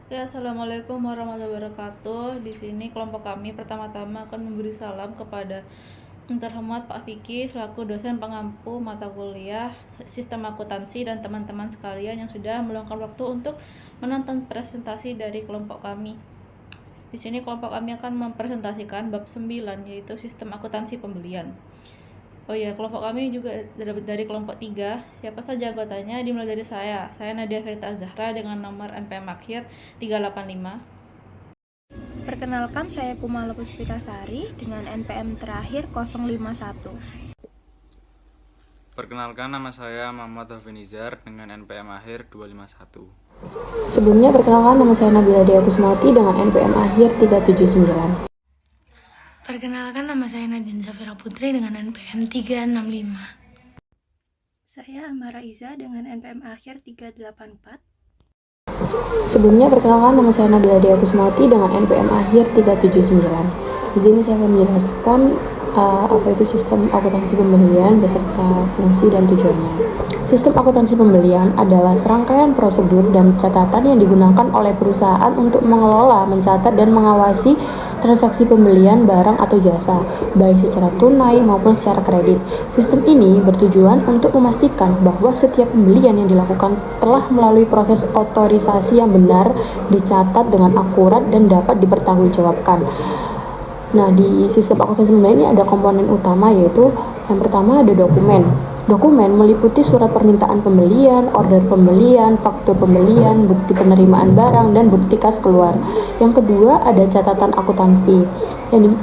Oke, assalamualaikum warahmatullahi wabarakatuh. Di sini kelompok kami pertama-tama akan memberi salam kepada yang terhormat Pak Vicky selaku dosen pengampu mata kuliah Sistem Akuntansi dan teman-teman sekalian yang sudah meluangkan waktu untuk menonton presentasi dari kelompok kami. Di sini kelompok kami akan mempresentasikan bab 9 yaitu Sistem Akuntansi Pembelian. Oh iya, kelompok kami juga dari kelompok 3. Siapa saja anggotanya? Dimulai dari saya. Saya Nadia Verita Zahra dengan nomor NPM akhir 385. Perkenalkan, saya Kumala Puspitasari dengan NPM terakhir 051. Perkenalkan, nama saya Muhammad Hafinizar dengan NPM akhir 251. Sebelumnya perkenalkan, nama saya Nabila Dea Kusmawati dengan NPM akhir 379. Perkenalkan, nama saya Nadine Zafira Putri dengan NPM 365. Saya Amara Iza dengan NPM akhir 384. Sebelumnya perkenalkan, nama saya Nabila Dea Kusmawati dengan NPM akhir 379. Di sini saya akan menjelaskan apa itu sistem akuntansi pembelian beserta fungsi dan tujuannya. Sistem akuntansi pembelian adalah serangkaian prosedur dan catatan yang digunakan oleh perusahaan untuk mengelola, mencatat, dan mengawasi transaksi pembelian barang atau jasa, baik secara tunai maupun secara kredit. Sistem ini bertujuan untuk memastikan bahwa setiap pembelian yang dilakukan telah melalui proses otorisasi yang benar, dicatat dengan akurat, dan dapat dipertanggungjawabkan. Nah, di sistem akuntansi pembelian ini ada komponen utama, yaitu yang pertama ada dokumen. Dokumen meliputi surat permintaan pembelian, order pembelian, faktur pembelian, bukti penerimaan barang, dan bukti kas keluar. Yang kedua ada catatan akuntansi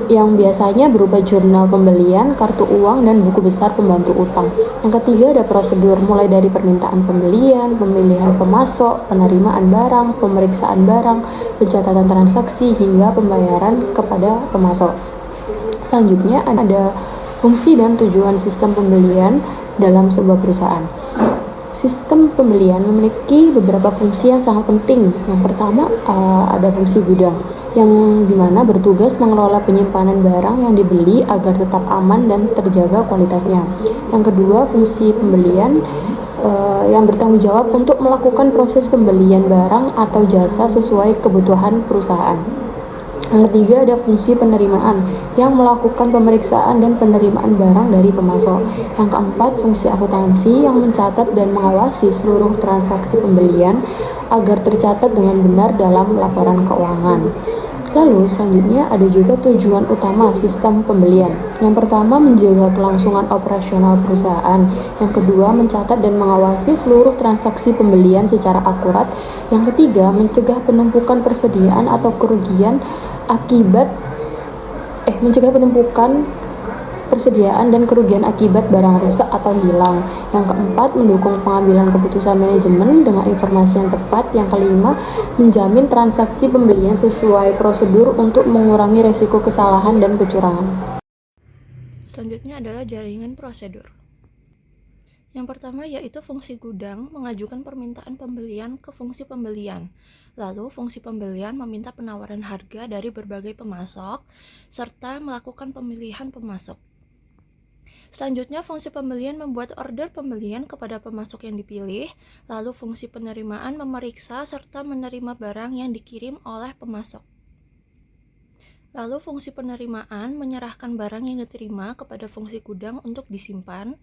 yang biasanya berupa jurnal pembelian, kartu uang, dan buku besar pembantu utang. Yang ketiga ada prosedur mulai dari permintaan pembelian, pemilihan pemasok, penerimaan barang, pemeriksaan barang, pencatatan transaksi, hingga pembayaran kepada pemasok. Selanjutnya ada fungsi dan tujuan sistem pembelian dalam sebuah perusahaan. Sistem pembelian memiliki beberapa fungsi yang sangat penting. Yang pertama ada fungsi gudang, yang dimana bertugas mengelola penyimpanan barang yang dibeli agar tetap aman dan terjaga kualitasnya. Yang kedua, fungsi pembelian yang bertanggung jawab untuk melakukan proses pembelian barang atau jasa sesuai kebutuhan perusahaan. Yang ketiga ada fungsi penerimaan yang melakukan pemeriksaan dan penerimaan barang dari pemasok. Yang keempat, fungsi akuntansi yang mencatat dan mengawasi seluruh transaksi pembelian agar tercatat dengan benar dalam laporan keuangan. Lalu selanjutnya ada juga tujuan utama sistem pembelian. Yang pertama, menjaga kelangsungan operasional perusahaan. Yang kedua, mencatat dan mengawasi seluruh transaksi pembelian secara akurat. Yang ketiga, mencegah penumpukan persediaan atau kerugian mencegah penumpukan persediaan dan kerugian akibat barang rusak atau hilang. Yang keempat, mendukung pengambilan keputusan manajemen dengan informasi yang tepat. Yang kelima, menjamin transaksi pembelian sesuai prosedur untuk mengurangi resiko kesalahan dan kecurangan. Selanjutnya adalah jaringan prosedur. Yang pertama yaitu fungsi gudang mengajukan permintaan pembelian ke fungsi pembelian. Lalu fungsi pembelian meminta penawaran harga dari berbagai pemasok serta melakukan pemilihan pemasok. Selanjutnya fungsi pembelian membuat order pembelian kepada pemasok yang dipilih. Lalu fungsi penerimaan memeriksa serta menerima barang yang dikirim oleh pemasok. Lalu fungsi penerimaan menyerahkan barang yang diterima kepada fungsi gudang untuk disimpan.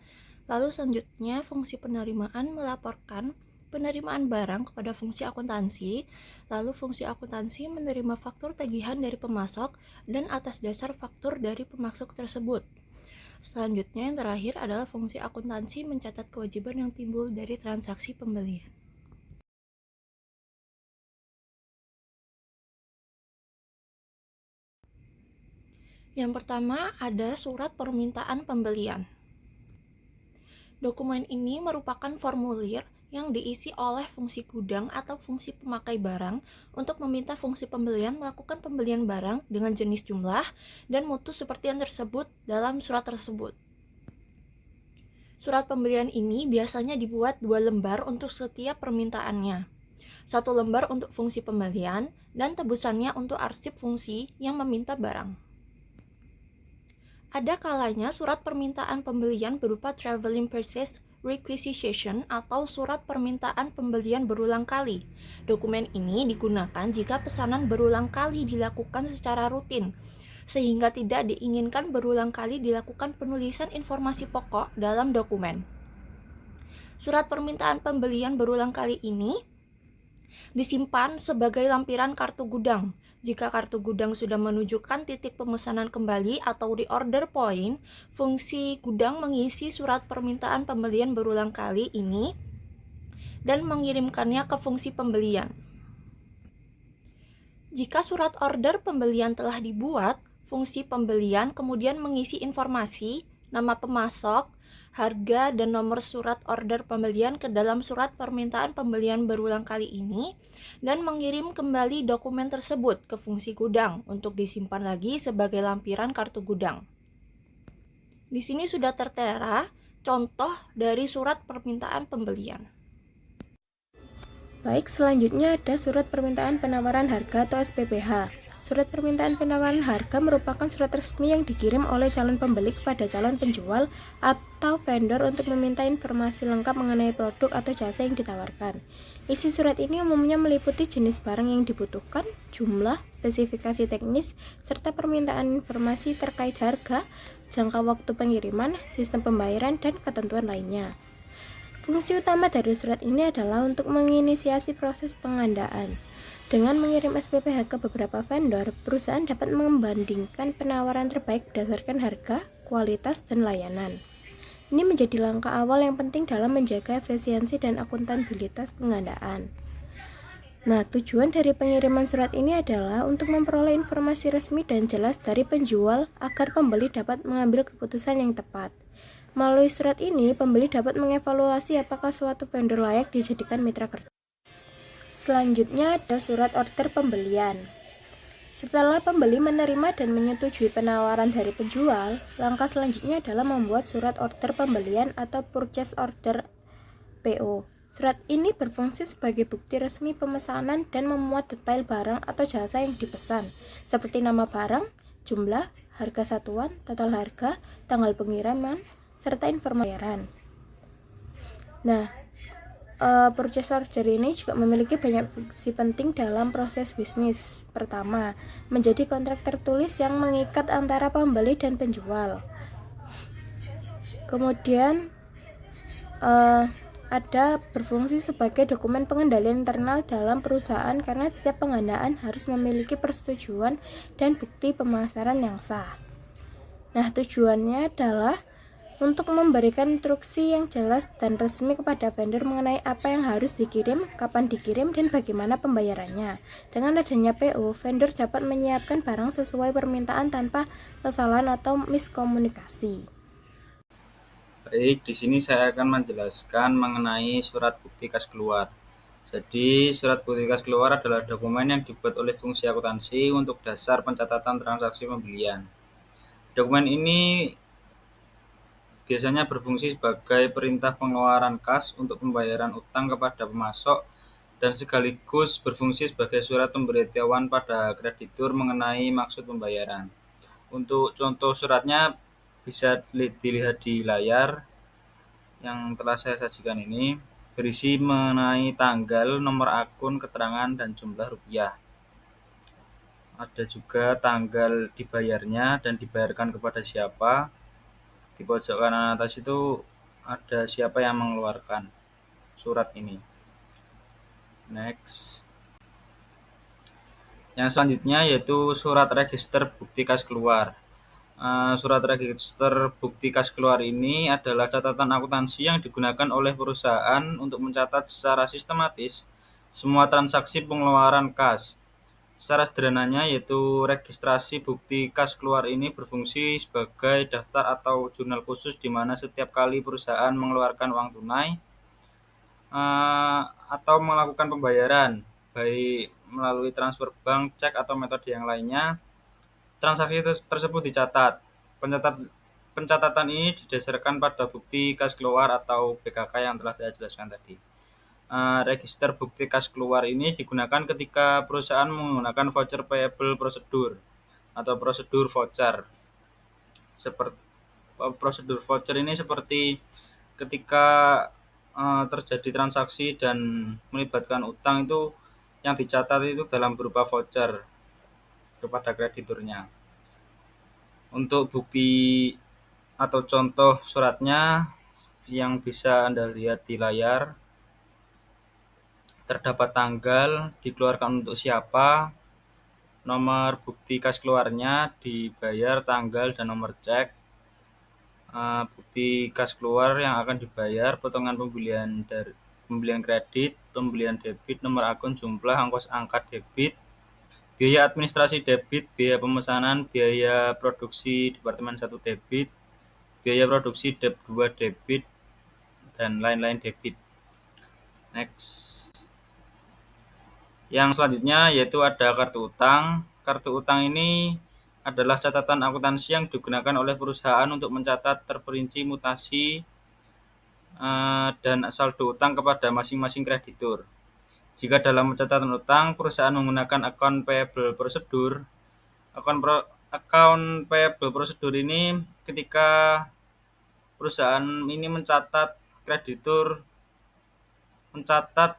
Lalu selanjutnya fungsi penerimaan melaporkan penerimaan barang kepada fungsi akuntansi. Lalu fungsi akuntansi menerima faktur tagihan dari pemasok dan atas dasar faktur dari pemasok tersebut. Selanjutnya yang terakhir adalah fungsi akuntansi mencatat kewajiban yang timbul dari transaksi pembelian. Yang pertama ada surat permintaan pembelian. Dokumen ini merupakan formulir yang diisi oleh fungsi gudang atau fungsi pemakai barang untuk meminta fungsi pembelian melakukan pembelian barang dengan jenis jumlah dan mutu seperti yang tersebut dalam surat tersebut. Surat pembelian ini biasanya dibuat 2 lembar untuk setiap permintaannya. 1 lembar untuk fungsi pembelian dan tebusannya untuk arsip fungsi yang meminta barang. Ada kalanya surat permintaan pembelian berupa traveling purchase requisition atau surat permintaan pembelian berulang kali. Dokumen ini digunakan jika pesanan berulang kali dilakukan secara rutin, sehingga tidak diinginkan berulang kali dilakukan penulisan informasi pokok dalam dokumen. Surat permintaan pembelian berulang kali ini disimpan sebagai lampiran kartu gudang. Jika kartu gudang sudah menunjukkan titik pemesanan kembali atau reorder point, fungsi gudang mengisi surat permintaan pembelian berulang kali ini dan mengirimkannya ke fungsi pembelian. Jika surat order pembelian telah dibuat, fungsi pembelian kemudian mengisi informasi, nama pemasok, harga, dan nomor surat order pembelian ke dalam surat permintaan pembelian berulang kali ini dan mengirim kembali dokumen tersebut ke fungsi gudang untuk disimpan lagi sebagai lampiran kartu gudang. Di sini sudah tertera contoh dari surat permintaan pembelian. Baik, selanjutnya ada surat permintaan penawaran harga atau SPPH. Surat permintaan penawaran harga merupakan surat resmi yang dikirim oleh calon pembeli kepada calon penjual atau vendor untuk meminta informasi lengkap mengenai produk atau jasa yang ditawarkan. Isi surat ini umumnya meliputi jenis barang yang dibutuhkan, jumlah, spesifikasi teknis, serta permintaan informasi terkait harga, jangka waktu pengiriman, sistem pembayaran, dan ketentuan lainnya. Fungsi utama dari surat ini adalah untuk menginisiasi proses pengadaan. Dengan mengirim SPPH ke beberapa vendor, perusahaan dapat membandingkan penawaran terbaik berdasarkan harga, kualitas, dan layanan. Ini menjadi langkah awal yang penting dalam menjaga efisiensi dan akuntabilitas pengadaan. Nah, tujuan dari pengiriman surat ini adalah untuk memperoleh informasi resmi dan jelas dari penjual agar pembeli dapat mengambil keputusan yang tepat. Melalui surat ini, pembeli dapat mengevaluasi apakah suatu vendor layak dijadikan mitra kerja. Selanjutnya ada surat order pembelian. Setelah pembeli menerima dan menyetujui penawaran dari penjual, langkah selanjutnya adalah membuat surat order pembelian atau purchase order PO. Surat ini berfungsi sebagai bukti resmi pemesanan dan memuat detail barang atau jasa yang dipesan, seperti nama barang, jumlah, harga satuan, total harga, tanggal pengiriman, serta informasi bayaran. Nah, purchase order ini juga memiliki banyak fungsi penting dalam proses bisnis. Pertama, menjadi kontrak tertulis yang mengikat antara pembeli dan penjual. Kemudian ada berfungsi sebagai dokumen pengendalian internal dalam perusahaan karena setiap pengadaan harus memiliki persetujuan dan bukti pemasaran yang sah. Nah, tujuannya adalah untuk memberikan instruksi yang jelas dan resmi kepada vendor mengenai apa yang harus dikirim, kapan dikirim, dan bagaimana pembayarannya. Dengan adanya PO, vendor dapat menyiapkan barang sesuai permintaan tanpa kesalahan atau miskomunikasi. Baik, di sini saya akan menjelaskan mengenai surat bukti kas keluar. Jadi, surat bukti kas keluar adalah dokumen yang dibuat oleh fungsi akuntansi untuk dasar pencatatan transaksi pembelian. Dokumen ini biasanya berfungsi sebagai perintah pengeluaran kas untuk pembayaran utang kepada pemasok dan sekaligus berfungsi sebagai surat pemberitahuan pada kreditur mengenai maksud pembayaran. Untuk contoh suratnya bisa dilihat di layar yang telah saya sajikan ini, berisi mengenai tanggal, nomor akun, keterangan, dan jumlah rupiah. Ada juga tanggal dibayarnya dan dibayarkan kepada siapa. Di pojok kanan atas itu ada siapa yang mengeluarkan surat ini. Next. Yang selanjutnya yaitu surat register bukti kas keluar. Surat register bukti kas keluar ini adalah catatan akuntansi yang digunakan oleh perusahaan untuk mencatat secara sistematis semua transaksi pengeluaran kas. Secara sederhananya yaitu registrasi bukti kas keluar ini berfungsi sebagai daftar atau jurnal khusus di mana setiap kali perusahaan mengeluarkan uang tunai atau melakukan pembayaran, baik melalui transfer bank, cek, atau metode yang lainnya, transaksi tersebut dicatat. Pencatatan ini didasarkan pada bukti kas keluar atau BKK yang telah saya jelaskan tadi. Register bukti kas keluar ini digunakan ketika perusahaan menggunakan voucher payable prosedur atau prosedur voucher. Prosedur voucher ini seperti ketika terjadi transaksi dan melibatkan utang itu yang dicatat itu dalam berupa voucher kepada krediturnya. Untuk bukti atau contoh suratnya yang bisa Anda lihat di layar, terdapat tanggal, dikeluarkan untuk siapa, nomor bukti kas keluarnya, dibayar, tanggal, dan nomor cek, bukti kas keluar yang akan dibayar, potongan pembelian kredit, pembelian debit, nomor akun, jumlah, ongkos angkat debit, biaya administrasi debit, biaya pemesanan, biaya produksi Departemen 1 debit, biaya produksi Dep 2 debit, dan lain-lain debit. Next. Yang selanjutnya yaitu ada kartu utang. Kartu utang ini adalah catatan akuntansi yang digunakan oleh perusahaan untuk mencatat terperinci mutasi dan saldo utang kepada masing-masing kreditur. Jika dalam pencatatan utang, perusahaan menggunakan account payable procedure. Account payable procedure ini ketika perusahaan ini mencatat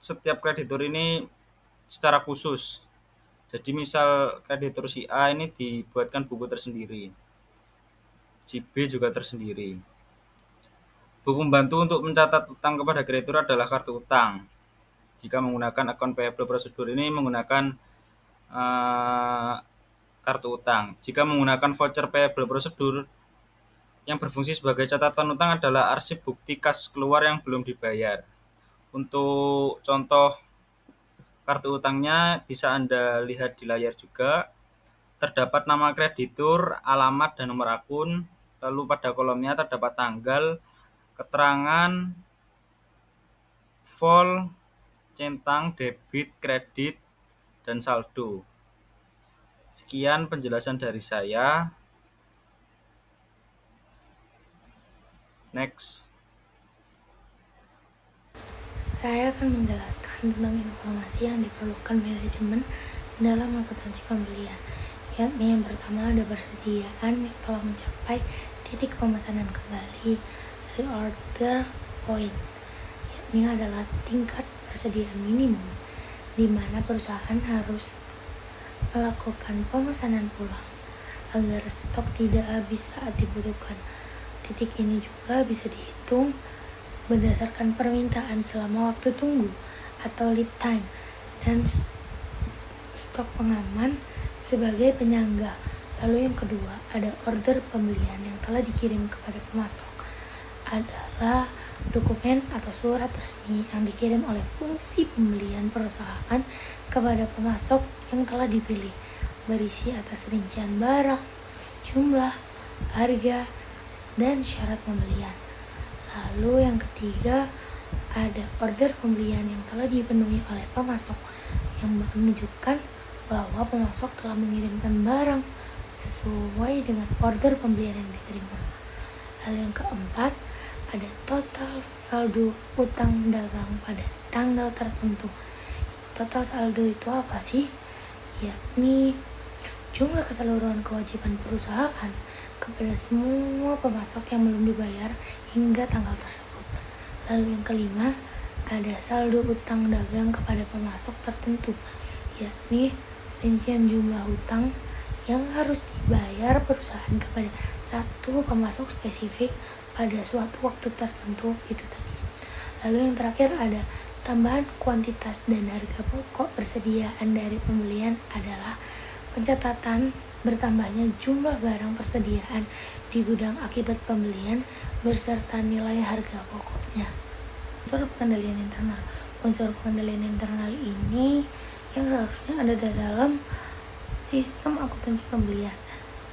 setiap kreditur ini secara khusus. Jadi misal kreditur si A ini dibuatkan buku tersendiri, si B juga tersendiri. Buku membantu untuk mencatat utang kepada kreditur adalah kartu utang. Jika menggunakan account payable procedure ini menggunakan kartu utang. Jika menggunakan voucher payable procedure yang berfungsi sebagai catatan utang adalah arsip bukti kas keluar yang belum dibayar. Untuk contoh kartu utangnya bisa Anda lihat di layar juga. Terdapat nama kreditur, alamat, dan nomor akun. Lalu pada kolomnya terdapat tanggal, keterangan, vol, centang, debit, kredit, dan saldo. Sekian penjelasan dari saya. Next. Saya akan menjelaskan tentang informasi yang diperlukan manajemen dalam akuntansi pembelian. Yakni yang pertama ada persediaan yang telah mencapai titik pemesanan kembali dari order point. Yakni adalah tingkat persediaan minimum di mana perusahaan harus melakukan pemesanan pulang agar stok tidak habis saat dibutuhkan. Titik ini juga bisa dihitung berdasarkan permintaan selama waktu tunggu atau lead time dan stok pengaman sebagai penyangga. Lalu yang kedua ada order pembelian yang telah dikirim kepada pemasok. Adalah dokumen atau surat resmi yang dikirim oleh fungsi pembelian perusahaan kepada pemasok yang telah dipilih, berisi atas rincian barang, jumlah, harga, dan syarat pembelian. Lalu yang ketiga ada order pembelian yang telah dipenuhi oleh pemasok yang menunjukkan bahwa pemasok telah mengirimkan barang sesuai dengan order pembelian yang diterima. Lalu yang keempat ada total saldo utang dagang pada tanggal tertentu. Total saldo itu apa sih? Yakni jumlah keseluruhan kewajiban perusahaan kepada semua pemasok yang belum dibayar hingga tanggal tersebut. Lalu yang kelima ada saldo utang dagang kepada pemasok tertentu, yakni rincian jumlah utang yang harus dibayar perusahaan kepada satu pemasok spesifik pada suatu waktu tertentu itu tadi. Lalu yang terakhir ada tambahan kuantitas dan harga pokok persediaan dari pembelian adalah pencatatan bertambahnya jumlah barang persediaan di gudang akibat pembelian beserta nilai harga pokoknya. Unsur pengendalian internal. Unsur pengendalian internal ini yang seharusnya ada di dalam sistem akuntansi pembelian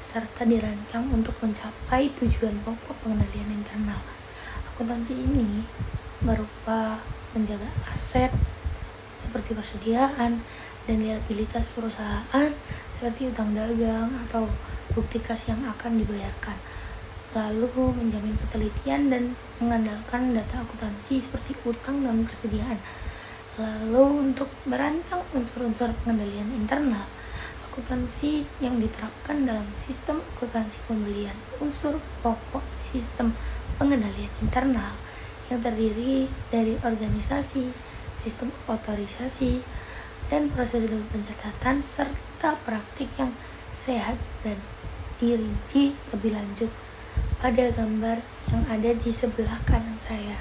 serta dirancang untuk mencapai tujuan pokok pengendalian internal. Akuntansi ini berupa menjaga aset seperti persediaan dan liabilitas perusahaan seperti utang dagang atau bukti kas yang akan dibayarkan, lalu menjamin ketelitian dan mengandalkan data akuntansi seperti utang dan persediaan. Lalu untuk merancang unsur-unsur pengendalian internal akuntansi yang diterapkan dalam sistem akuntansi pembelian, unsur pokok sistem pengendalian internal yang terdiri dari organisasi, sistem otorisasi, dan prosedur pencatatan serta praktik yang sehat dan dirinci lebih lanjut pada gambar yang ada di sebelah kanan saya.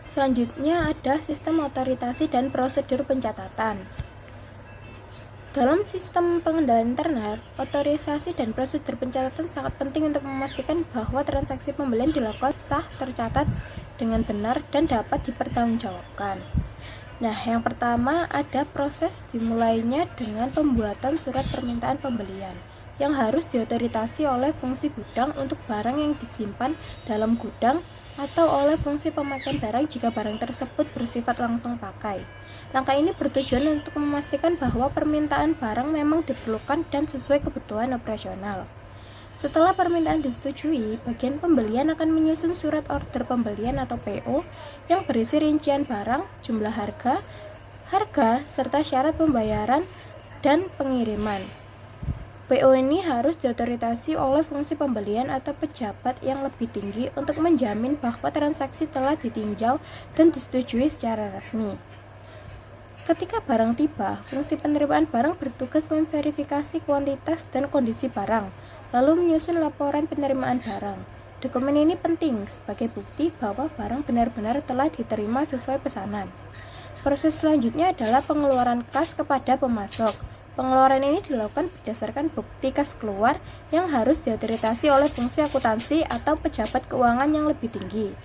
Selanjutnya ada sistem otorisasi dan prosedur pencatatan. Dalam sistem pengendalian internet, otorisasi dan prosedur pencatatan sangat penting untuk memastikan bahwa transaksi pembelian dilakukan sah, tercatat dengan benar, dan dapat dipertanggungjawabkan. Nah, yang pertama ada proses dimulainya dengan pembuatan surat permintaan pembelian yang harus diotorisasi oleh fungsi gudang untuk barang yang disimpan dalam gudang atau oleh fungsi pemakaian barang jika barang tersebut bersifat langsung pakai. Langkah ini bertujuan untuk memastikan bahwa permintaan barang memang diperlukan dan sesuai kebutuhan operasional. Setelah permintaan disetujui, bagian pembelian akan menyusun surat order pembelian atau PO yang berisi rincian barang, jumlah harga, serta syarat pembayaran dan pengiriman. PO ini harus diotorisasi oleh fungsi pembelian atau pejabat yang lebih tinggi untuk menjamin bahwa transaksi telah ditinjau dan disetujui secara resmi. Ketika barang tiba, fungsi penerimaan barang bertugas memverifikasi kuantitas dan kondisi barang, lalu menyusun laporan penerimaan barang. Dokumen ini penting sebagai bukti bahwa barang benar-benar telah diterima sesuai pesanan. Proses selanjutnya adalah pengeluaran kas kepada pemasok. Pengeluaran ini dilakukan berdasarkan bukti kas keluar yang harus diotorisasi oleh fungsi akuntansi atau pejabat keuangan yang lebih tinggi.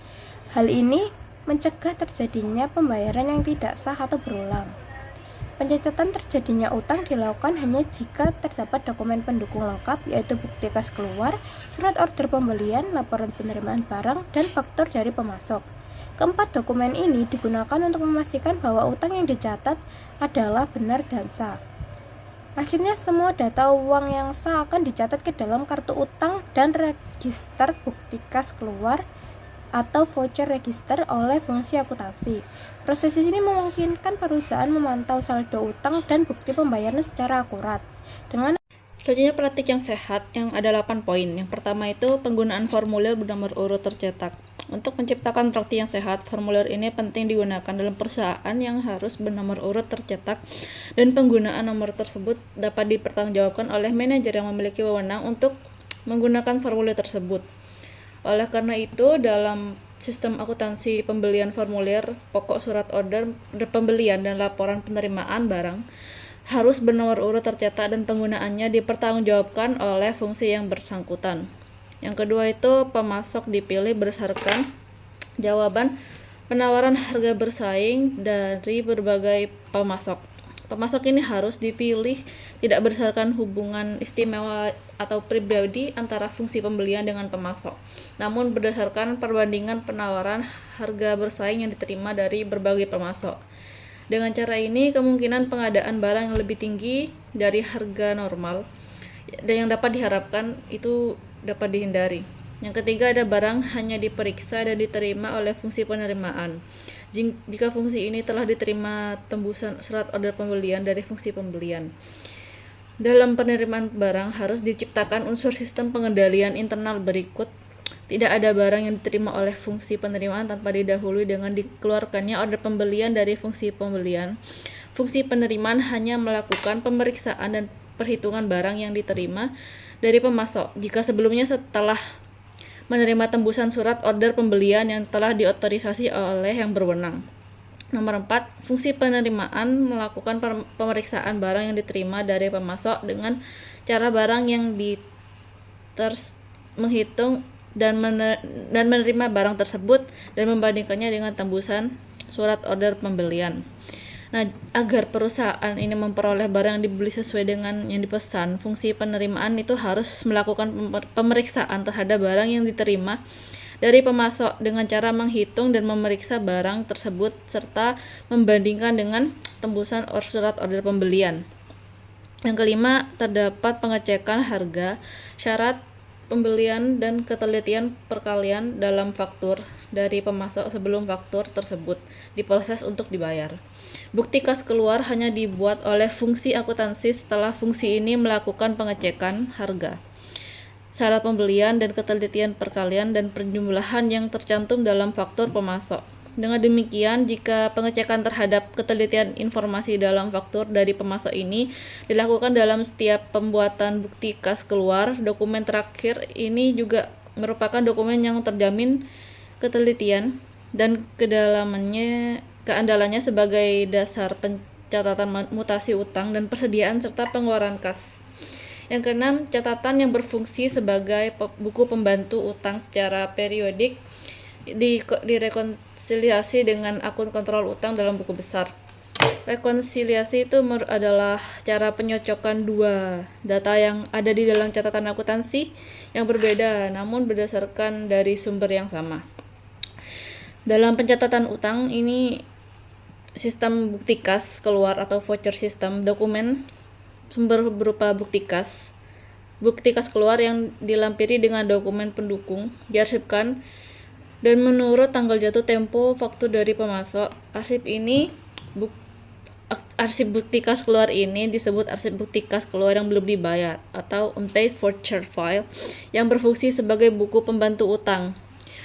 Hal ini mencegah terjadinya pembayaran yang tidak sah atau berulang. Pencatatan terjadinya utang dilakukan hanya jika terdapat dokumen pendukung lengkap, yaitu bukti kas keluar, surat order pembelian, laporan penerimaan barang, dan faktur dari pemasok. Keempat dokumen ini digunakan untuk memastikan bahwa utang yang dicatat adalah benar dan sah. Akhirnya semua data uang yang sah akan dicatat ke dalam kartu utang dan register bukti kas keluar atau voucher register oleh fungsi akuntansi. Proses ini memungkinkan perusahaan memantau saldo utang dan bukti pembayaran secara akurat. Selanjutnya praktik yang sehat yang ada 8 poin. Yang pertama itu penggunaan formulir bernomor urut tercetak. Untuk menciptakan praktik yang sehat, formulir ini penting digunakan dalam perusahaan yang harus bernomor urut tercetak dan penggunaan nomor tersebut dapat dipertanggungjawabkan oleh manajer yang memiliki wewenang untuk menggunakan formulir tersebut. Oleh karena itu, dalam sistem akuntansi pembelian formulir, pokok surat order pembelian dan laporan penerimaan barang harus bernomor urut tercetak dan penggunaannya dipertanggungjawabkan oleh fungsi yang bersangkutan. Yang kedua itu pemasok dipilih berdasarkan jawaban penawaran harga bersaing dari berbagai pemasok. Pemasok ini harus dipilih tidak berdasarkan hubungan istimewa atau pribadi antara fungsi pembelian dengan pemasok, namun berdasarkan perbandingan penawaran harga bersaing yang diterima dari berbagai pemasok. Dengan cara ini, kemungkinan pengadaan barang yang lebih tinggi dari harga normal dan yang dapat diharapkan itu dapat dihindari. Yang ketiga, ada barang hanya diperiksa dan diterima oleh fungsi penerimaan. Jika fungsi ini telah diterima tembusan surat order pembelian dari fungsi pembelian. Dalam penerimaan barang harus diciptakan unsur sistem pengendalian internal berikut. Tidak ada barang yang diterima oleh fungsi penerimaan tanpa didahului dengan dikeluarkannya order pembelian dari fungsi pembelian. Fungsi penerimaan hanya melakukan pemeriksaan dan perhitungan barang yang diterima dari pemasok. Jika sebelumnya setelah menerima tembusan surat order pembelian yang telah diotorisasi oleh yang berwenang. Nomor 4, fungsi penerimaan melakukan pemeriksaan barang yang diterima dari pemasok dengan cara barang yang menghitung dan menerima barang tersebut dan membandingkannya dengan tembusan surat order pembelian. Nah, agar perusahaan ini memperoleh barang yang dibeli sesuai dengan yang dipesan, fungsi penerimaan itu harus melakukan pemeriksaan terhadap barang yang diterima dari pemasok dengan cara menghitung dan memeriksa barang tersebut serta membandingkan dengan tembusan surat order pembelian. Yang kelima, terdapat pengecekan harga, syarat pembelian dan ketelitian perkalian dalam faktur dari pemasok sebelum faktur tersebut diproses untuk dibayar. Bukti kas keluar hanya dibuat oleh fungsi akuntansi setelah fungsi ini melakukan pengecekan harga. syarat pembelian dan ketelitian perkalian dan penjumlahan yang tercantum dalam faktur pemasok. Dengan demikian, jika pengecekan terhadap ketelitian informasi dalam faktur dari pemasok ini dilakukan dalam setiap pembuatan bukti kas keluar, dokumen terakhir ini juga merupakan dokumen yang terjamin ketelitian dan keandalannya sebagai dasar pencatatan mutasi utang dan persediaan serta pengeluaran kas. Yang keenam, catatan yang berfungsi sebagai buku pembantu utang secara periodik direkonsiliasi dengan akun kontrol utang dalam buku besar. Rekonsiliasi itu adalah cara penyocokan dua data yang ada di dalam catatan akuntansi yang berbeda namun berdasarkan dari sumber yang sama. Dalam pencatatan utang ini sistem bukti kas keluar atau voucher system, dokumen sumber berupa bukti kas keluar yang dilampiri dengan dokumen pendukung diarsipkan dan menurut tanggal jatuh tempo faktur dari pemasok. Arsip bukti kas keluar ini disebut arsip bukti kas keluar yang belum dibayar atau unpaid voucher file yang berfungsi sebagai buku pembantu utang.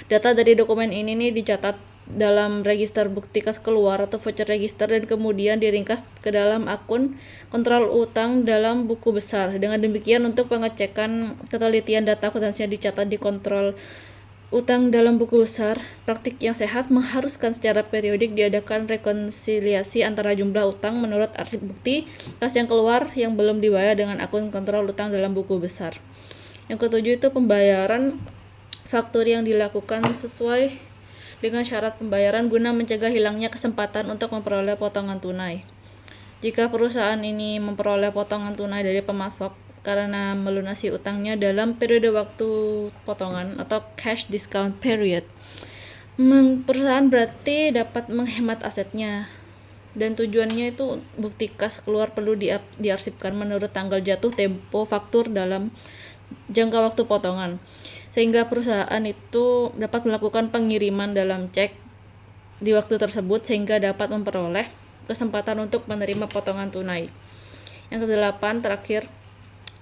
Data dari dokumen ini dicatat dalam register bukti kas keluar atau voucher register dan kemudian diringkas ke dalam akun kontrol utang dalam buku besar. Dengan demikian, untuk pengecekan ketelitian data akuntansi yang dicatat di kontrol utang dalam buku besar, praktik yang sehat mengharuskan secara periodik diadakan rekonsiliasi antara jumlah utang menurut arsip bukti kas yang keluar yang belum dibayar dengan akun kontrol utang dalam buku besar. Yang ketujuh itu pembayaran faktur yang dilakukan sesuai dengan syarat pembayaran guna mencegah hilangnya kesempatan untuk memperoleh potongan tunai. Jika perusahaan ini memperoleh potongan tunai dari pemasok karena melunasi utangnya dalam periode waktu potongan atau cash discount period, perusahaan berarti dapat menghemat asetnya dan tujuannya itu bukti kas keluar perlu diarsipkan menurut tanggal jatuh tempo faktur dalam jangka waktu potongan, sehingga perusahaan itu dapat melakukan pengiriman dalam cek di waktu tersebut sehingga dapat memperoleh kesempatan untuk menerima potongan tunai. Yang kedelapan, terakhir,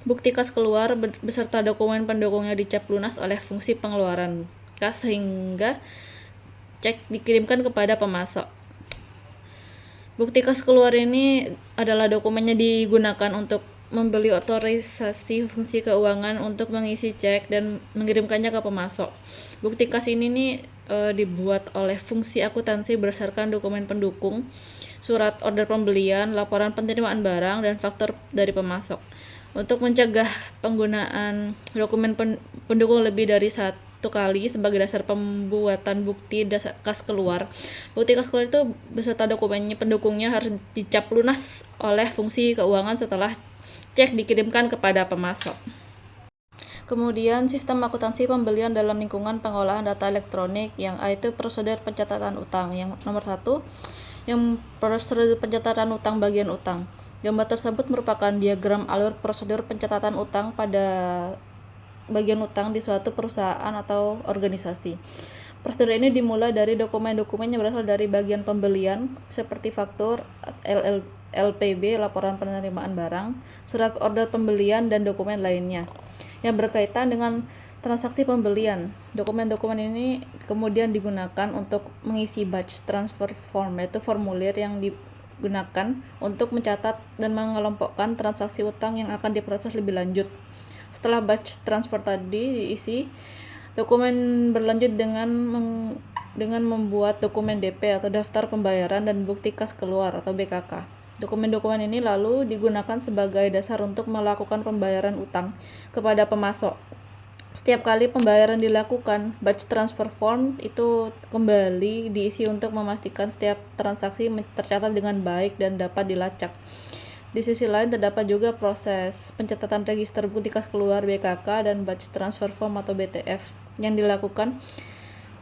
bukti kas keluar beserta dokumen pendukungnya dicap lunas oleh fungsi pengeluaran kas sehingga cek dikirimkan kepada pemasok. Bukti kas keluar ini adalah dokumennya digunakan untuk membeli otorisasi fungsi keuangan untuk mengisi cek dan mengirimkannya ke pemasok. Bukti kas ini dibuat oleh fungsi akuntansi berdasarkan dokumen pendukung, surat order pembelian, laporan penerimaan barang, dan faktur dari pemasok. Untuk mencegah penggunaan dokumen pendukung lebih dari satu kali sebagai dasar pembuatan bukti kas keluar, bukti kas keluar itu beserta dokumennya pendukungnya harus dicap lunas oleh fungsi keuangan setelah cek dikirimkan kepada pemasok. Kemudian sistem akuntansi pembelian dalam lingkungan pengolahan data elektronik, yang A itu prosedur pencatatan utang. Yang nomor 1, yang prosedur pencatatan utang bagian utang. Gambar tersebut merupakan diagram alur prosedur pencatatan utang pada bagian utang di suatu perusahaan atau organisasi. Prosedur ini dimulai dari dokumen-dokumen yang berasal dari bagian pembelian seperti faktur, LPB, laporan penerimaan barang, surat order pembelian, dan dokumen lainnya yang berkaitan dengan transaksi pembelian. Dokumen-dokumen ini kemudian digunakan untuk mengisi batch transfer form, yaitu formulir yang digunakan untuk mencatat dan mengelompokkan transaksi utang yang akan diproses lebih lanjut. Setelah batch transfer tadi diisi, dokumen berlanjut dengan membuat dokumen DP atau daftar pembayaran dan bukti kas keluar atau BKK. Dokumen-dokumen ini lalu digunakan sebagai dasar untuk melakukan pembayaran utang kepada pemasok. Setiap kali pembayaran dilakukan, batch transfer form itu kembali diisi untuk memastikan setiap transaksi tercatat dengan baik dan dapat dilacak. Di sisi lain terdapat juga proses pencatatan register bukti kas keluar BKK dan batch transfer form atau BTF yang dilakukan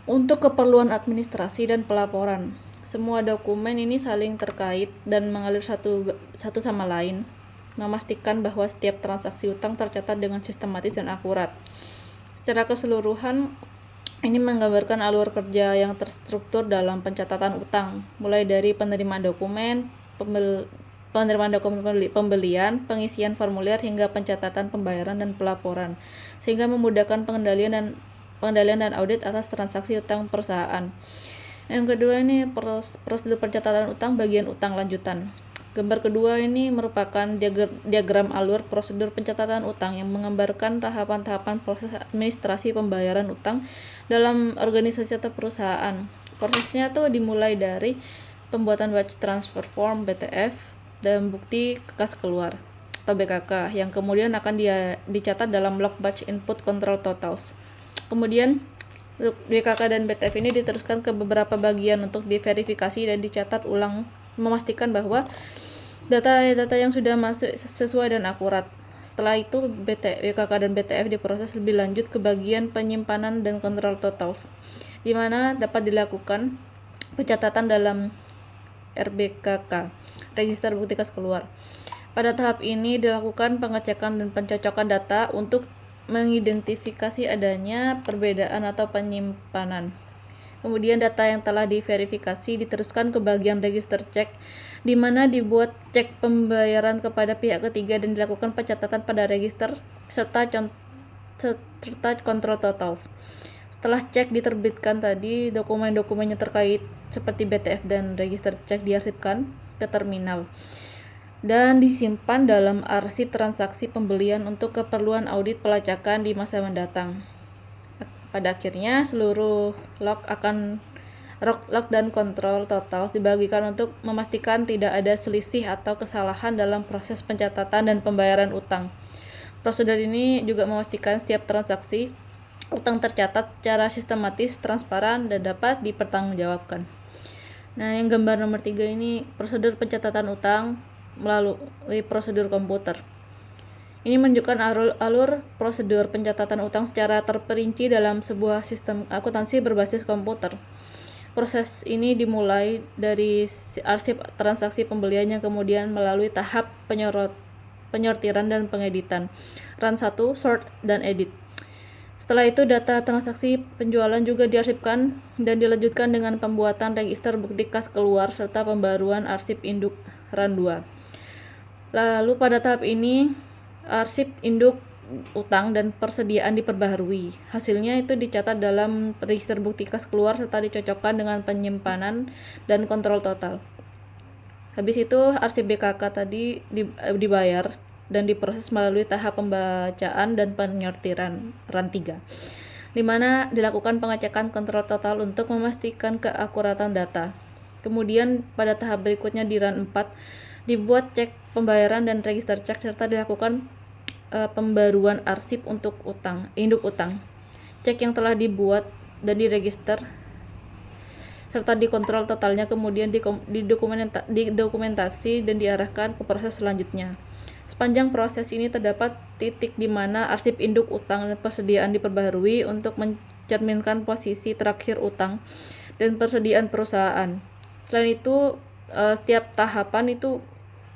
untuk keperluan administrasi dan pelaporan. Semua dokumen ini saling terkait dan mengalir satu sama lain, memastikan bahwa setiap transaksi utang tercatat dengan sistematis dan akurat. Secara keseluruhan, ini menggambarkan alur kerja yang terstruktur dalam pencatatan utang, mulai dari penerimaan dokumen, penerimaan dokumen pembelian, pengisian formulir hingga pencatatan pembayaran dan pelaporan, sehingga memudahkan pengendalian dan audit atas transaksi utang perusahaan. Yang kedua ini prosedur pencatatan utang bagian utang lanjutan. Gambar kedua ini merupakan diagram alur prosedur pencatatan utang yang menggambarkan tahapan-tahapan proses administrasi pembayaran utang dalam organisasi atau perusahaan. Prosesnya tuh dimulai dari pembuatan batch transfer form BTF dan bukti kas keluar atau BKK yang kemudian akan dicatat dalam log batch input control totals. Kemudian BKK dan BTF ini diteruskan ke beberapa bagian untuk diverifikasi dan dicatat ulang, memastikan bahwa data yang sudah masuk sesuai dan akurat. Setelah itu BKK dan BTF diproses lebih lanjut ke bagian penyimpanan dan kontrol totals, di mana dapat dilakukan pencatatan dalam RBKK, Register Bukti Kas Keluar. Pada tahap ini dilakukan pengecekan dan pencocokan data untuk mengidentifikasi adanya perbedaan atau penyimpanan. Kemudian data yang telah diverifikasi diteruskan ke bagian register cek, di mana dibuat cek pembayaran kepada pihak ketiga dan dilakukan pencatatan pada register serta kontrol totals. Setelah cek diterbitkan tadi, dokumen-dokumennya terkait seperti BTF dan register cek diarsipkan ke terminal dan disimpan dalam arsip transaksi pembelian untuk keperluan audit pelacakan di masa mendatang. Pada akhirnya, seluruh log dan kontrol total dibagikan untuk memastikan tidak ada selisih atau kesalahan dalam proses pencatatan dan pembayaran utang. Prosedur ini juga memastikan setiap transaksi utang tercatat secara sistematis, transparan, dan dapat dipertanggungjawabkan. Nah, yang gambar nomor 3 ini prosedur pencatatan utang melalui prosedur komputer. Ini menunjukkan alur prosedur pencatatan utang secara terperinci dalam sebuah sistem akuntansi berbasis komputer. Proses ini dimulai dari arsip transaksi pembelian yang kemudian melalui tahap penyortiran dan pengeditan, run 1, sort, dan edit. Setelah itu data transaksi penjualan juga diarsipkan dan dilanjutkan dengan pembuatan register bukti kas keluar serta pembaruan arsip induk run 2. Lalu pada tahap ini arsip induk utang dan persediaan diperbaharui. Hasilnya itu dicatat dalam register bukti kas keluar serta dicocokkan dengan penyimpanan dan kontrol total. Habis itu arsip BKK tadi dibayar dan diproses melalui tahap pembacaan dan penyortiran run 3, di mana dilakukan pengecekan kontrol total untuk memastikan keakuratan data. Kemudian pada tahap berikutnya di run 4 dibuat cek pembayaran dan register cek serta dilakukan pembaruan arsip untuk induk utang. Cek yang telah dibuat dan diregister serta dikontrol totalnya kemudian didokumentasi dan diarahkan ke proses selanjutnya. Sepanjang proses ini terdapat titik di mana arsip induk utang dan persediaan diperbaharui untuk mencerminkan posisi terakhir utang dan persediaan perusahaan. Selain itu, setiap tahapan itu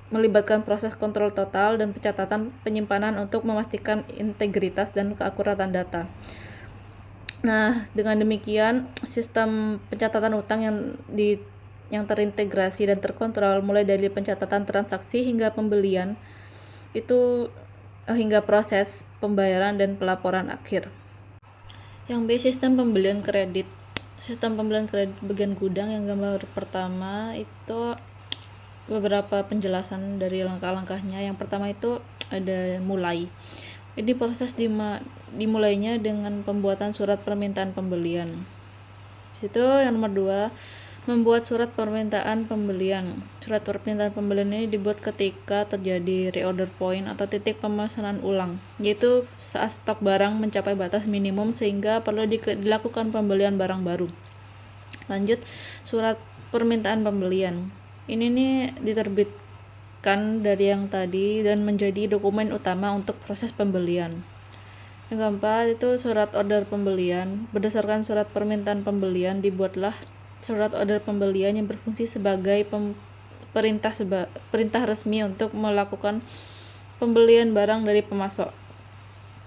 melibatkan proses kontrol total dan pencatatan penyimpanan untuk memastikan integritas dan keakuratan data. Nah, dengan demikian sistem pencatatan utang yang terintegrasi dan terkontrol mulai dari pencatatan transaksi hingga pembelian itu hingga proses pembayaran dan pelaporan akhir. Yang B, sistem pembelian kredit. Sistem pembelian kredit bagian gudang yang gambar pertama itu beberapa penjelasan dari langkah-langkahnya. Yang pertama itu ada mulai. Ini proses dimulainya dengan pembuatan surat permintaan pembelian. Situ yang nomor 2, membuat surat permintaan pembelian. Surat permintaan pembelian ini dibuat ketika terjadi reorder point atau titik pemesanan ulang, yaitu saat stok barang mencapai batas minimum sehingga perlu dilakukan pembelian barang baru. Lanjut, surat permintaan pembelian. Ini nih diterbitkan dari yang tadi dan menjadi dokumen utama untuk proses pembelian. Yang keempat itu surat order pembelian. Berdasarkan surat permintaan pembelian dibuatlah surat order pembelian yang berfungsi sebagai perintah resmi untuk melakukan pembelian barang dari pemasok.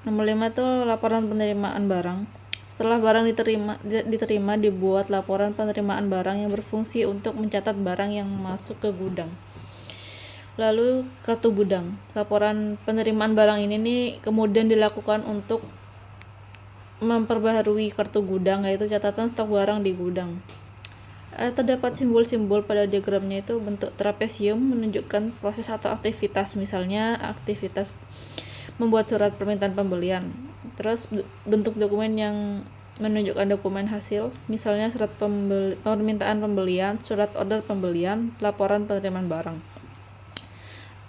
Nomor 5 itu laporan penerimaan barang. Setelah barang diterima dibuat laporan penerimaan barang yang berfungsi untuk mencatat barang yang masuk ke gudang. Lalu kartu gudang. Laporan penerimaan barang ini nih kemudian dilakukan untuk memperbaharui kartu gudang, yaitu catatan stok barang di gudang. Terdapat simbol-simbol pada diagramnya itu bentuk trapesium menunjukkan proses atau aktivitas, misalnya aktivitas membuat surat permintaan pembelian. Terus bentuk dokumen yang menunjukkan dokumen hasil, misalnya surat permintaan pembelian, surat order pembelian, laporan penerimaan barang.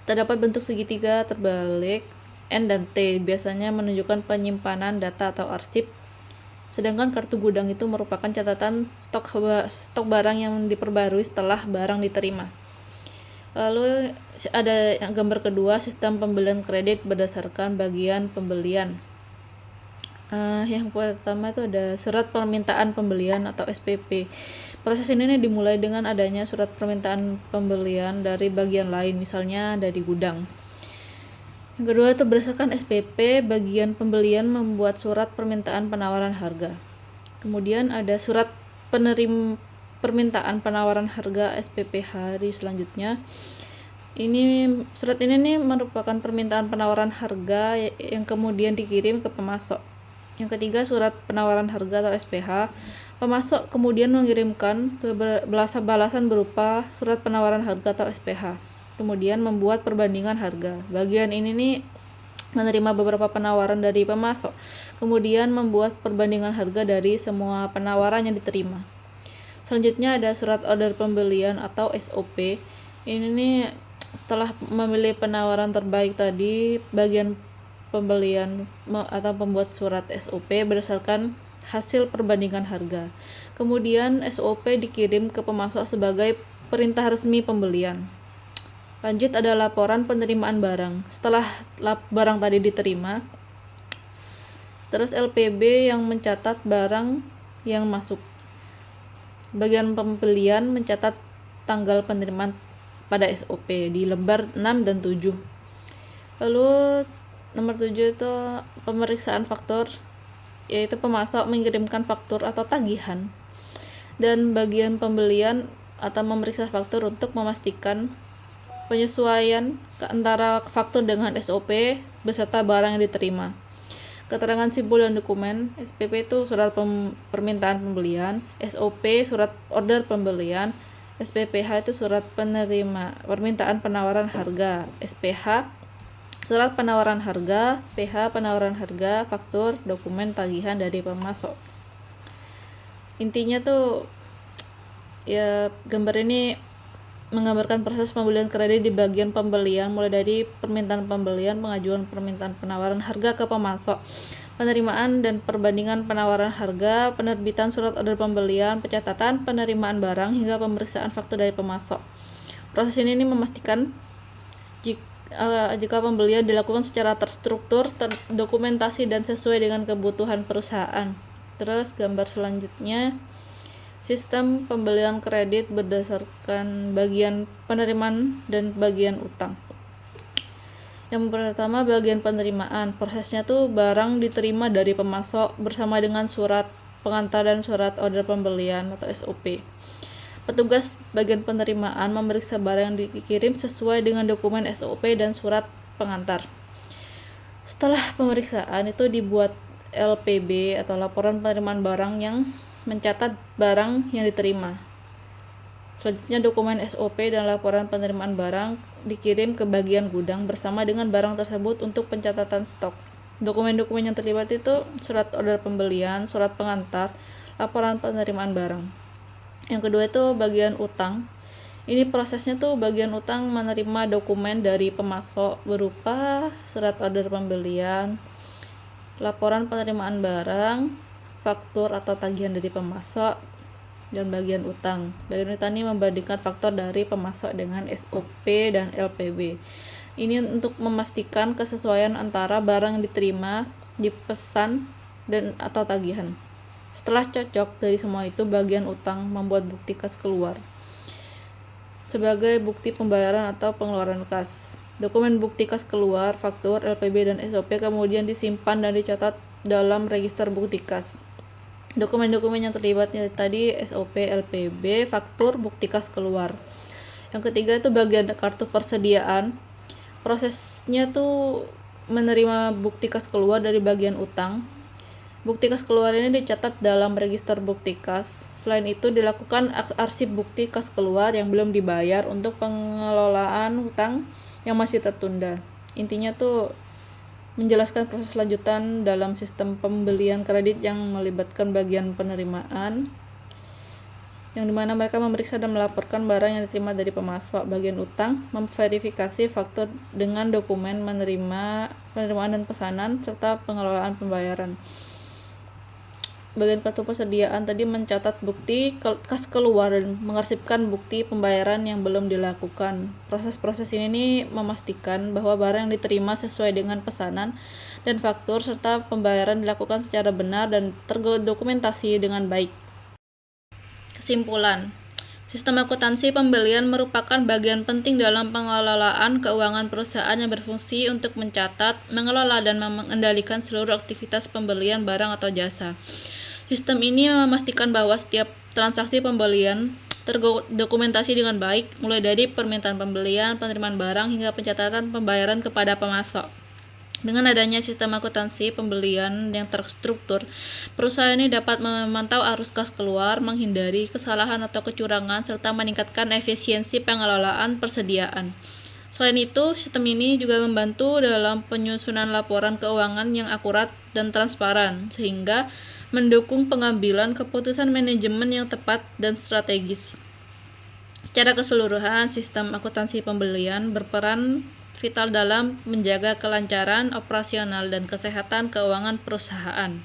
Terdapat bentuk segitiga terbalik N dan T, biasanya menunjukkan penyimpanan data atau arsip. Sedangkan kartu gudang itu merupakan catatan stok barang yang diperbarui setelah barang diterima. Lalu ada gambar kedua, sistem pembelian kredit berdasarkan bagian pembelian. Yang pertama itu ada surat permintaan pembelian atau SPP. Proses ini dimulai dengan adanya surat permintaan pembelian dari bagian lain, misalnya dari gudang. Yang kedua itu berdasarkan SPP, bagian pembelian membuat surat permintaan penawaran harga. Kemudian ada surat permintaan penawaran harga SPPH di selanjutnya. Surat ini nih merupakan permintaan penawaran harga yang kemudian dikirim ke pemasok. Yang ketiga, surat penawaran harga atau SPH. Pemasok kemudian mengirimkan balasan berupa surat penawaran harga atau SPH. Kemudian membuat perbandingan harga. Bagian ini nih menerima beberapa penawaran dari pemasok, kemudian membuat perbandingan harga dari semua penawaran yang diterima. Selanjutnya ada surat order pembelian atau SOP. Ini nih setelah memilih penawaran terbaik tadi, bagian pembelian atau pembuat surat SOP berdasarkan hasil perbandingan harga. Kemudian SOP dikirim ke pemasok sebagai perintah resmi pembelian. Lanjut ada laporan penerimaan barang. Setelah barang tadi diterima, terus LPB yang mencatat barang yang masuk. Bagian pembelian mencatat tanggal penerimaan pada SOP di lembar 6 dan 7. Lalu nomor 7 itu pemeriksaan faktur, yaitu pemasok mengirimkan faktur atau tagihan, dan bagian pembelian atau memeriksa faktur untuk memastikan penyesuaian antara faktur dengan SOP beserta barang yang diterima. Keterangan simbol dan dokumen. SPP itu surat permintaan pembelian, SOP surat order pembelian, SPPH itu surat permintaan penawaran harga, SPH surat penawaran harga, PH penawaran harga, faktur, dokumen tagihan dari pemasok. Intinya tuh ya, gambar ini menggambarkan proses pembelian kredit di bagian pembelian, mulai dari permintaan pembelian, pengajuan permintaan penawaran harga ke pemasok, penerimaan dan perbandingan penawaran harga, penerbitan surat order pembelian, pencatatan penerimaan barang, hingga pemeriksaan faktur dari pemasok. Proses ini memastikan jika pembelian dilakukan secara terstruktur, terdokumentasi, dan sesuai dengan kebutuhan perusahaan. Terus gambar selanjutnya, sistem pembelian kredit berdasarkan bagian penerimaan dan bagian utang. Yang pertama, bagian penerimaan. Prosesnya tuh barang diterima dari pemasok bersama dengan surat pengantar dan surat order pembelian atau SOP. Petugas bagian penerimaan memeriksa barang yang dikirim sesuai dengan dokumen SOP dan surat pengantar. Setelah pemeriksaan itu dibuat LPB atau laporan penerimaan barang yang mencatat barang yang diterima. Selanjutnya dokumen SOP dan laporan penerimaan barang dikirim ke bagian gudang bersama dengan barang tersebut untuk pencatatan stok. Dokumen-dokumen yang terlibat itu surat order pembelian, surat pengantar, laporan penerimaan barang. Yang kedua itu bagian utang. Ini prosesnya tuh bagian utang menerima dokumen dari pemasok berupa surat order pembelian, laporan penerimaan barang, faktur atau tagihan dari pemasok, dan bagian utang. Bagian utang ini membandingkan faktur dari pemasok dengan SOP dan LPB. Ini untuk memastikan kesesuaian antara barang yang diterima, dipesan, dan atau tagihan. Setelah cocok dari semua itu, bagian utang membuat bukti kas keluar sebagai bukti pembayaran atau pengeluaran kas. Dokumen bukti kas keluar, faktur, LPB, dan SOP kemudian disimpan dan dicatat dalam register bukti kas. Dokumen-dokumen yang terlibatnya tadi SOP, LPB, faktur, bukti kas keluar. Yang ketiga itu bagian kartu persediaan. Prosesnya tuh menerima bukti kas keluar dari bagian utang. Bukti kas keluar ini dicatat dalam register bukti kas. Selain itu dilakukan arsip bukti kas keluar yang belum dibayar untuk pengelolaan hutang yang masih tertunda. Intinya tuh menjelaskan proses lanjutan dalam sistem pembelian kredit yang melibatkan bagian penerimaan, yang dimana mereka memeriksa dan melaporkan barang yang diterima dari pemasok. Bagian utang memverifikasi faktur dengan dokumen penerimaan dan pesanan serta pengelolaan pembayaran. Bagian kartu persediaan tadi mencatat bukti kas keluar dan mengarsipkan bukti pembayaran yang belum dilakukan. Proses-proses ini nih memastikan bahwa barang yang diterima sesuai dengan pesanan dan faktur serta pembayaran dilakukan secara benar dan terdokumentasi dengan baik. Kesimpulan, sistem akuntansi pembelian merupakan bagian penting dalam pengelolaan keuangan perusahaan yang berfungsi untuk mencatat, mengelola, dan mengendalikan seluruh aktivitas pembelian barang atau jasa. Sistem ini memastikan bahwa setiap transaksi pembelian terdokumentasi dengan baik, mulai dari permintaan pembelian, penerimaan barang, hingga pencatatan pembayaran kepada pemasok. Dengan adanya sistem akuntansi pembelian yang terstruktur, perusahaan ini dapat memantau arus kas keluar, menghindari kesalahan atau kecurangan, serta meningkatkan efisiensi pengelolaan persediaan. Selain itu, sistem ini juga membantu dalam penyusunan laporan keuangan yang akurat dan transparan, sehingga mendukung pengambilan keputusan manajemen yang tepat dan strategis. Secara keseluruhan, sistem akuntansi pembelian berperan vital dalam menjaga kelancaran operasional dan kesehatan keuangan perusahaan.